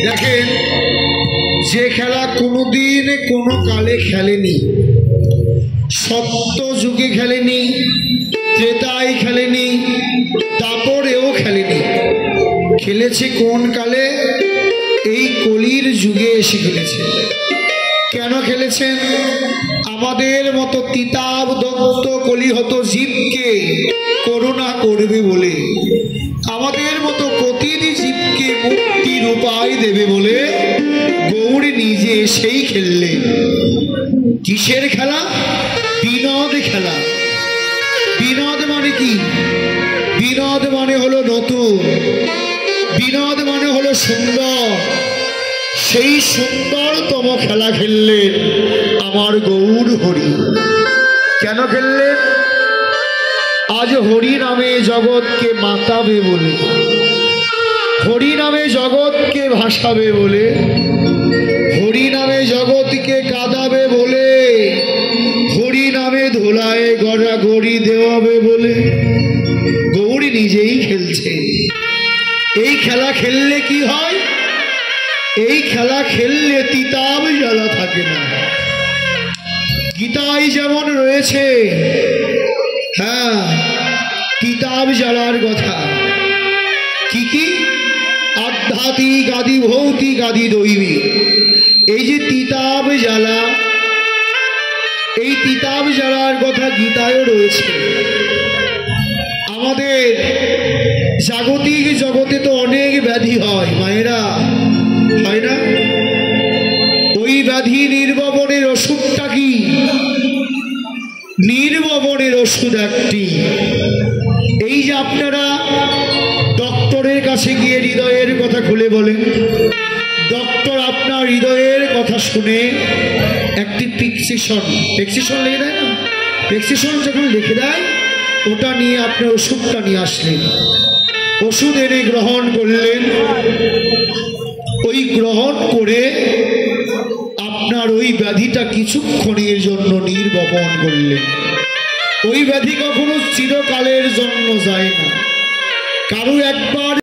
দেখেন, যে খেলা কোনোদিন কোনো কালে খেলেনি, সত্য যুগে খেলেনি, ত্রেতায় খেলেনি, তারপরেও খেলেনি, খেলেছে কোন কালে? এই কলির যুগে এসে খেলেছে। কেন খেলেছেন? আমাদের মতো তিতাব দত্ত কলিহত জীবকে করুণা করবে বলে, আমাদের মতো প্রতিটি জীবকে মুক্তির উপায় দেবে বলে গৌরী নিজে এসেই খেললেন। কিসের খেলা? বিনোদ খেলা। বিনোদ মানে কি? বিনোদ মানে হলো নতুন, বিনোদ মানে হলো সুন্দর। সেই সুন্দরতম খেলা খেললেন আমার গৌর হরি। কেন খেললেন? আজ হরি নামে জগৎকে মাতাবে বলে, হরি নামে জগৎকে ভাসাবে বলে, হরি নামে জগৎকে কাঁদাবে বলে, হরি নামে ধুলায় গড়াগড়ি দেওয়াবে বলে গৌরী নিজেই খেলছে। এই খেলা খেললে কি হয়? এই খেলা খেললে তিতাব জ্বালা থাকে না। গীতায় যেমন রয়েছে, হ্যাঁ, তিতাব জ্বালার কথা। কি কি? আধ্যাত্মিক আদি ভৌতিক আদি দৈবিক। এই যে তিতাব জ্বালা, এই তিতাব জ্বালার কথা গীতায়ও রয়েছে। আমাদের জাগতিক জগতে তো অনেক ব্যাধি হয় মায়েরা, হয় না? ওই ব্যাধি নির্ববনের ওষুধটা কি? নির্ববনের ওষুধ একটি। এই যে আপনারা ডক্টরের কাছে গিয়ে হৃদয়ের কথা খুলে বলেন, ডক্টর আপনার হৃদয়ের কথা শুনে একটি প্রেসক্রিপশন লিখে দেয় না? প্রেসক্রিপশন যখন লিখে দেয়, ওটা নিয়ে আপনার ওষুধটা নিয়ে আসলেন, ওষুধ এনে গ্রহণ করলেন। ওই গ্রহণ করে আপনার ওই ব্যাধিটা কিছুক্ষণের জন্য নির্বপন করলেন। ওই ব্যাধি কখনো চিরকালের জন্য যায় না। কারো একবার